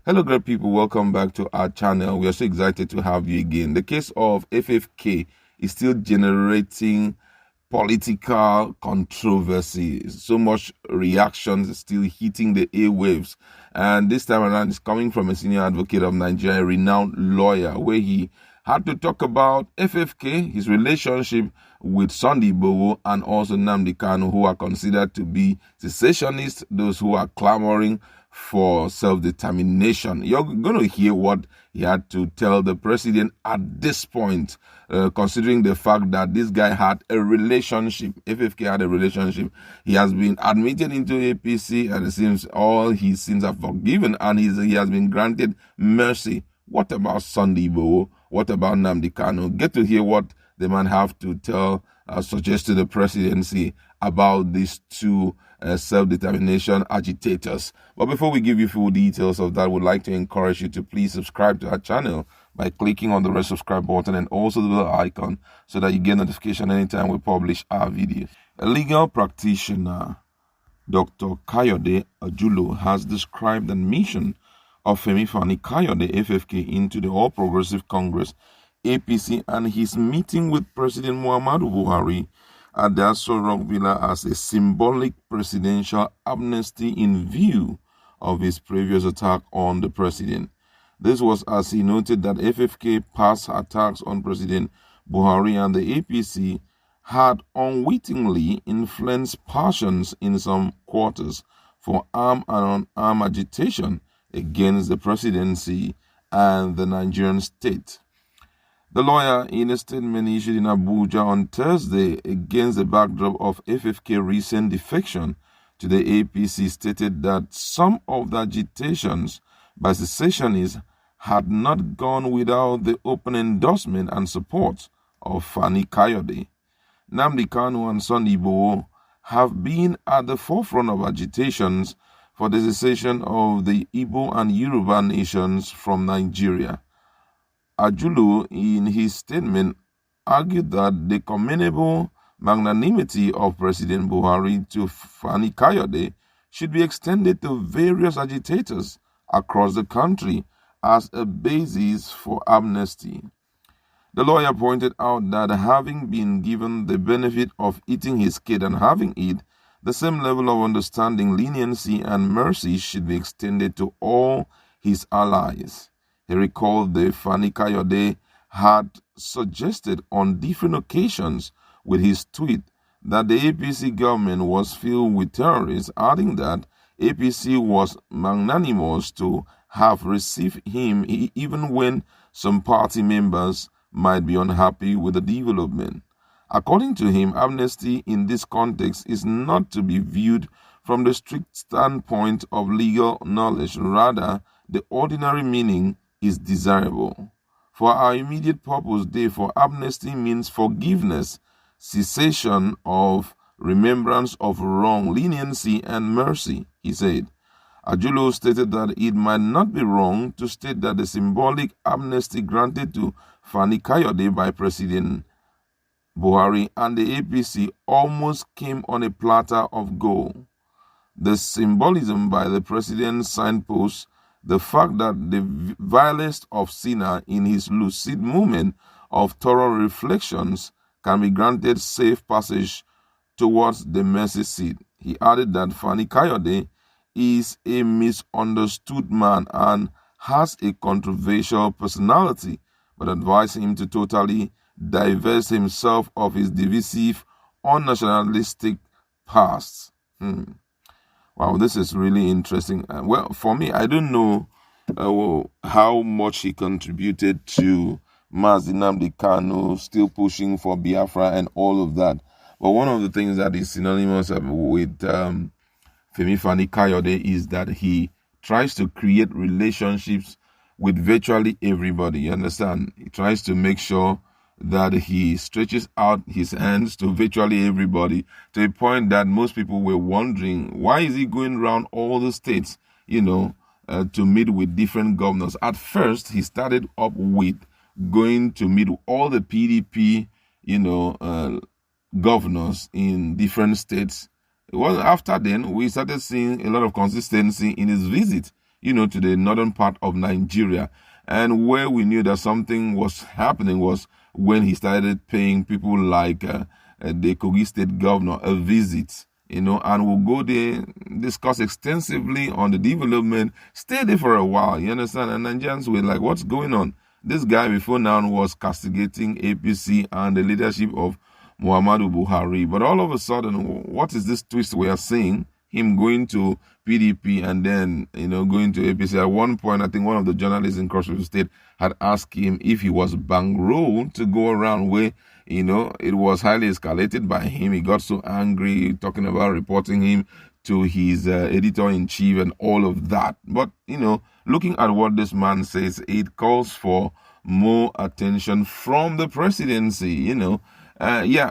Hello, great people. Welcome back to our channel. We are so excited to have you again. The case of FFK is still generating political controversy. So much reactions still hitting the airwaves. And this time around, it's coming from a senior advocate of Nigeria, a renowned lawyer, where he had to talk about FFK, his relationship with Nnamdi Igboho and also Nnamdi Kanu, who are considered to be secessionists, those who are clamoring for self-determination. You're going to hear what he had to tell the president at this point, considering the fact that this guy had a relationship. FFK had a relationship. He has been admitted into APC, and it seems all his sins are forgiven, and he has been granted mercy. What about Nnamdi Igboho? What about Nnamdi Kanu? Get to hear what the man have to tell, suggest to the presidency about these two self-determination agitators. But before we give you full details of that, we'd like to encourage you to please subscribe to our channel by clicking on the red subscribe button and also the bell icon so that you get notification anytime we publish our videos. A legal practitioner, Dr. Kayode Ajulo, has described the mission of Femi Fani-Kayode FFK into the All Progressive Congress APC and his meeting with President Muhammadu Buhari at the Aso Rock Villa as a symbolic presidential amnesty in view of his previous attack on the president. This was as he noted that FFK past attacks on President Buhari and the APC had unwittingly influenced passions in some quarters for armed and unarmed agitation against the presidency and the Nigerian state. The lawyer, in a statement issued in Abuja on Thursday against the backdrop of FFK's recent defection to the APC, stated that some of the agitations by secessionists had not gone without the open endorsement and support of Fani-Kayode. Nnamdi Kanu and Nnamdi Igboho have been at the forefront of agitations for the secession of the Igbo and Yoruba nations from Nigeria. Ajulo, in his statement, argued that the commendable magnanimity of President Buhari to Fani-Kayode should be extended to various agitators across the country as a basis for amnesty. The lawyer pointed out that having been given the benefit of eating his cake and having it, the same level of understanding, leniency, and mercy should be extended to all his allies. He recalled that Fani-Kayode had suggested on different occasions with his tweet that the APC government was filled with terrorists, adding that APC was magnanimous to have received him even when some party members might be unhappy with the development. According to him, amnesty in this context is not to be viewed from the strict standpoint of legal knowledge. Rather, the ordinary meaning is desirable. For our immediate purpose, therefore, amnesty means forgiveness, cessation of remembrance of wrong, leniency, and mercy, he said. Ajulo stated that it might not be wrong to state that the symbolic amnesty granted to Fani-Kayode by President Buhari and the APC almost came on a platter of gold. The symbolism by the president signposts the fact that the vilest of sinner in his lucid moment of thorough reflections can be granted safe passage towards the mercy seat. He added that Fani-Kayode is a misunderstood man and has a controversial personality, but advised him to totally divest himself of his divisive, unnationalistic past. Wow, this is really interesting. Well, for me, I don't know how much he contributed to Nnamdi Kanu still pushing for Biafra and all of that. But one of the things that is synonymous with Femi Fani-Kayode is that he tries to create relationships with virtually everybody. You understand? He tries to make sure that he stretches out his hands to virtually everybody, to a point that most people were wondering, why is he going around all the states, to meet with different governors? At first, he started up with going to meet all the PDP, governors in different states. Well, after then, we started seeing a lot of consistency in his visit, to the northern part of Nigeria. And where we knew that something was happening was when he started paying people like the Kogi state governor a visit, and we'll go there, discuss extensively on the development, stay there for a while, you understand? And Nigerians were like, what's going on? This guy before now was castigating APC and the leadership of Muhammadu Buhari. But all of a sudden, what is this twist we are seeing? Him going to PDP and then, going to APC. At one point, I think one of the journalists in Cross River State had asked him if he was bankrolled to go around where, it was highly escalated by him. He got so angry, talking about reporting him to his editor-in-chief and all of that. But, looking at what this man says, it calls for more attention from the presidency,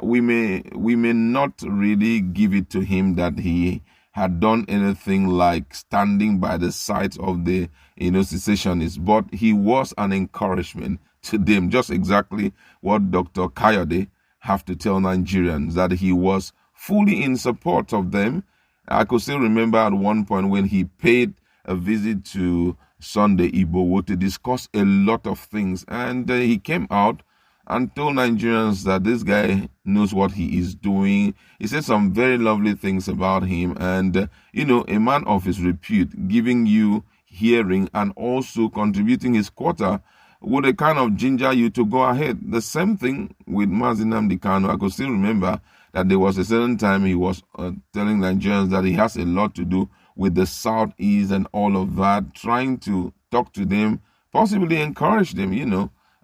we may not really give it to him that he had done anything like standing by the side of the secessionists, but he was an encouragement to them, just exactly what Dr. Kayode have to tell Nigerians, that he was fully in support of them. I could still remember at one point when he paid a visit to Nnamdi Igboho to discuss a lot of things, and he came out and told Nigerians that this guy knows what he is doing. He said some very lovely things about him, and a man of his repute, giving you hearing and also contributing his quota would a kind of ginger you to go ahead. The same thing with Nnamdi Kanu. I could still remember that there was a certain time he was telling Nigerians that he has a lot to do with the Southeast and all of that, trying to talk to them, possibly encourage them,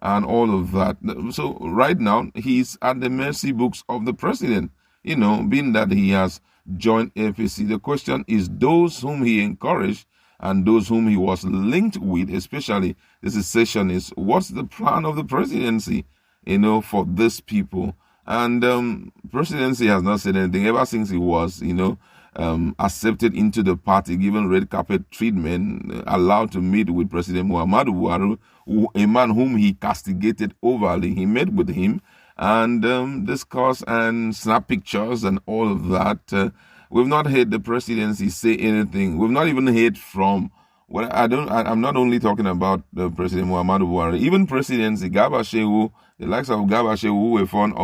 and all of that. So right now, he's at the mercy books of the president, being that he has joined APC. The question is those whom he encouraged and those whom he was linked with, especially the secessionists, what's the plan of the presidency, for these people? And presidency has not said anything ever since he was, accepted into the party, given red carpet treatment, allowed to meet with President Muhammadu Buhari, a man whom he castigated overly. He met with him and discussed and snap pictures and all of that. We've not heard the presidency say anything. We've not even heard from, I'm not only talking about the President Muhammadu Buhari, even presidency, Garba Shehu, the likes of Garba Shehu, who were fond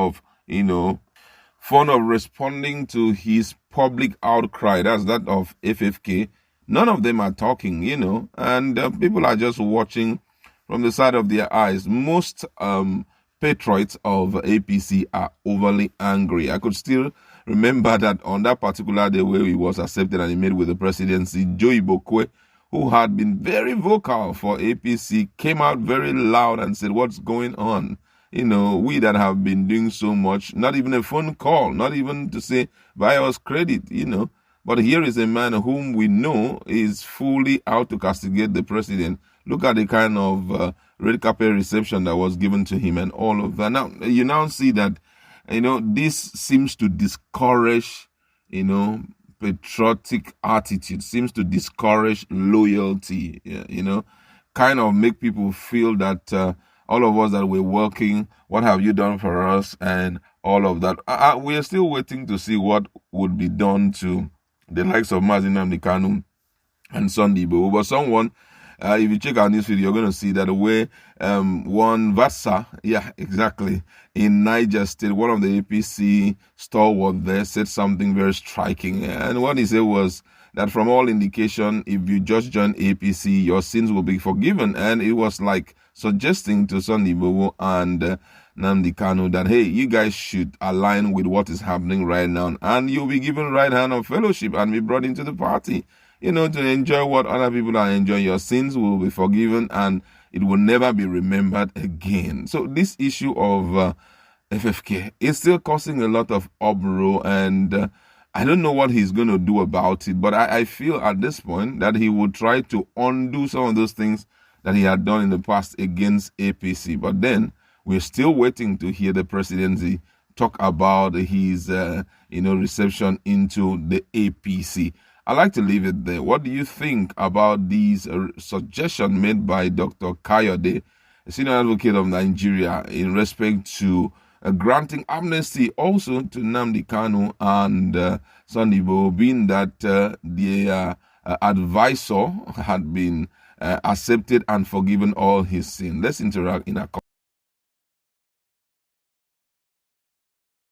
of responding to his public outcry, that's that of FFK. None of them are talking, and people are just watching from the side of their eyes. Most patriots of APC are overly angry. I could still remember that on that particular day where he was accepted and he met with the presidency, Joe Ibokwe, who had been very vocal for APC, came out very loud and said, what's going on? We that have been doing so much, not even a phone call, not even to say, buy us credit, But here is a man whom we know is fully out to castigate the president. Look at the kind of red carpet reception that was given to him and all of that. Now, you now see that, this seems to discourage, patriotic attitude, seems to discourage loyalty, kind of make people feel that all of us that we're working, what have you done for us, and all of that. We are still waiting to see what would be done to the likes of Nnamdi Kanu and Nnamdi Igboho. But someone, if you check out this video, you're going to see that the way one Vasa, exactly, in Niger State, one of the APC stalwart there said something very striking. And what he said was that from all indication, if you just join APC, your sins will be forgiven. And it was like suggesting to Nnamdi Igboho and Nnamdi Kanu that, hey, you guys should align with what is happening right now, and you'll be given right hand of fellowship and be brought into the party, to enjoy what other people are enjoying. Your sins will be forgiven and it will never be remembered again. So this issue of FFK is still causing a lot of uproar, and I don't know what he's going to do about it, but I feel at this point that he will try to undo some of those things that he had done in the past against APC. But then we're still waiting to hear the presidency talk about his, reception into the APC. I like to leave it there. What do you think about these suggestions made by Dr. Kayode, a senior advocate of Nigeria, in respect to granting amnesty also to Nnamdi Kanu and Nnamdi Igboho, being that they are advisor had been accepted and forgiven all his sin. Let's interact in a